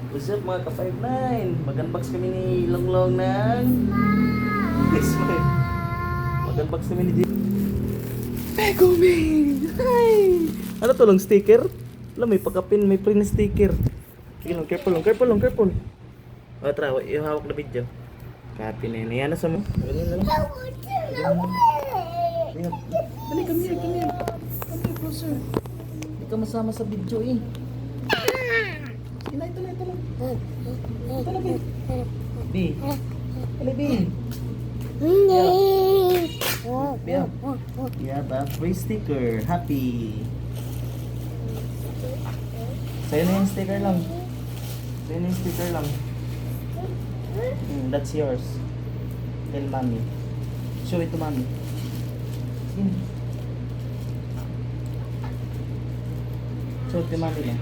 What's up mga ka-59? Mag-unbox kami ni Longlong ng Smile. Mag-unbox kami ni Pego Man! Hi! Ano to lang sticker? Alam, may pagkapin, may print na sticker. Sige lang, careful lang, careful lang, careful. O, tara, yung hawak na video. Copy na yun. Ayan na sa mo. Ganyan na lang. Dali, come here, come here. Come here, closer. Hindi ka masama sa video eh. Sige na, ito na, ito na. Ito na, B. B. Dali, B. Yeah. Yeah, ba? Free sticker. Happy. Sa'yo na yung sticker lang. Sa'yo na yung sticker lang. That's yours. Tell mommy. Show it to mommy. Sige. Show it to mommy na.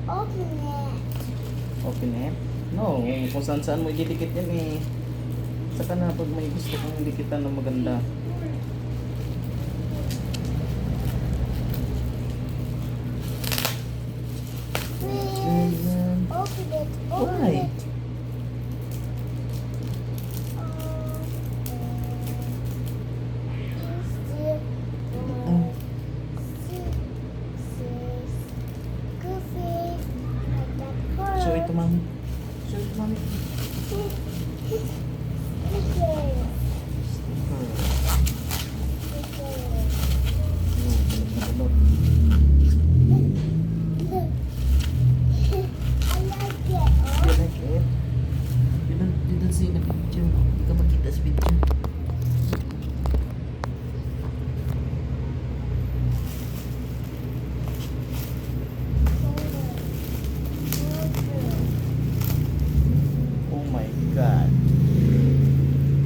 Open it. Open it? No, kung saan mo ididikit yan eh. Saka na pag may gusto kong dikitan na maganda. Please open it. Open Why? it. Oh, show it to mommy. Show it to mommy. You like it? You don't see the picture. Hindi ka makita sa picture. Oh my God.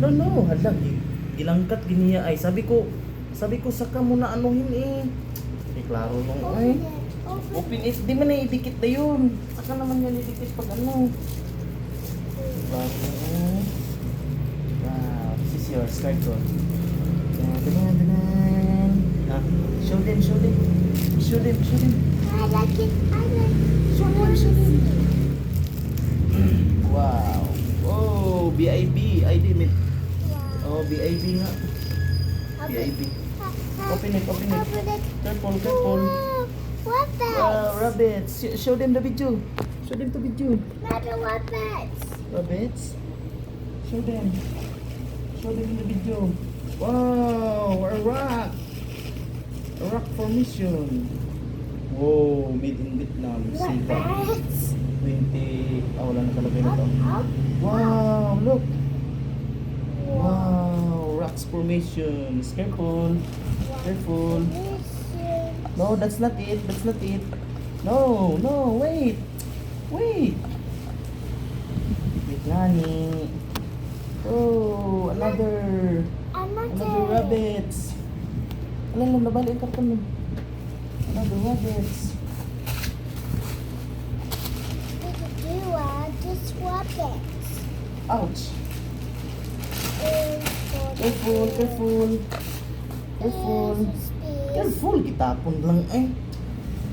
No, hala, gilangkat giniya ay. Sabi ko saka mo na anuhin eh. Klaro nung ay. Open it, di man na idikit na yun. Saka naman yan idikit pag ano. Klaro. Wow, this is yours, carton. Danan. Ah, show them. I like it. Show them. Wow. Oh, BIB. ID mit. Oh, BIB nga. BIB. Open it. Open it. Careful. What Wow, rabbits. Show them the video. Show them the video. Not the rabbits. Rabbits. Show them in the video. Wow, a rock. A rock formation. Whoa, made in Vietnam. Sipa. Rabbits. 20. Wala nakalagay na to. Up. Wow, look. Wow, rocks formation. Careful. No, that's not it. No, wait. Wait, Nani. Oh, another rabbits. Alam, nabali ang karton mo. Another rabbits. Just rabbits. Ouch. Careful. Careful, kitapon lang eh.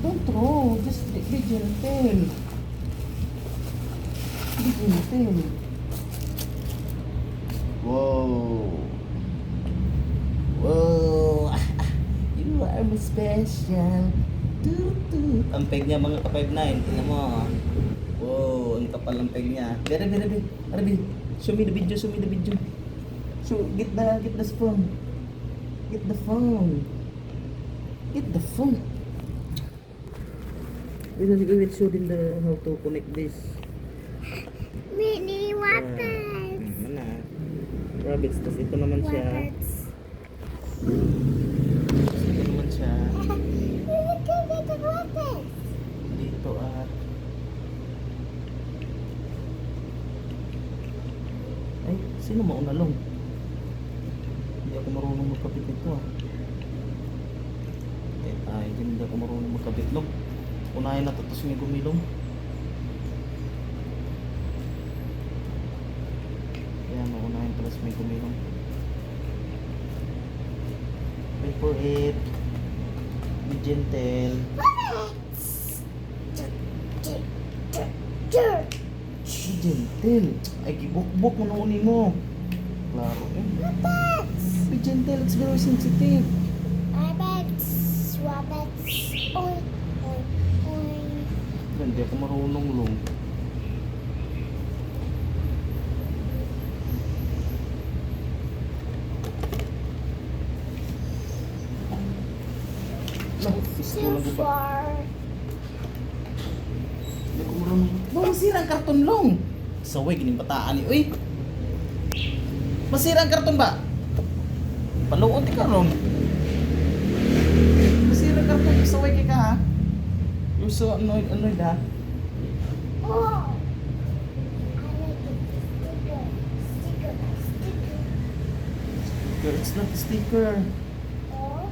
Don't throw, just be gentle. Be gentle. Whoa. You are my special. Ang peg niya mga ka-59, tingnan mo. Wow, ang kapal ng peg niya. Arabi. Show me the video. So, get the phone. Get the phone. Wait, show them how to connect this. Mini rabbits. Mana? Rabbits, tapos ito naman siya. Look at the rabbits. Dito at... Ay, sino maunalong? Hindi ako marunong magkapit nito ah. Hindi ako marunong magkabit no. Unahin na tapos may gumilong. Yan, unahin tapos may gumilong. Wait for it. Be gentle. Rabbits. gentle. Ay, gibukbok mo noon mo. Klaro eh. Rabbits. Be gentle, it's very sensitive. Rabbits. Rabbits. Oy. Oy. Oy. Hindi ako marunong long. Lah, gusto Too lang ko pa. far. Hindi ko marunong. Ba, masira ang karton long. Saway, gining bataan ni. Uy! Masira ang karton ba? Paluon ti ka long. Masira ang karton. Saway kay ka ha? You're so annoyed ha? Oh. I like it. Sticker. Sticker. Sticker. Girl, it's not a sticker. Oh.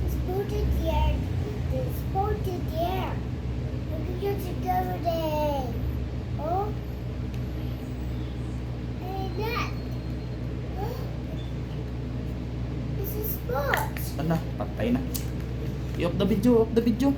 It's bolted here. It's bolted here. Look at your security. Oh. Hey, that. Oh. This is sports. Ala, patay na. I-off the video, off the video.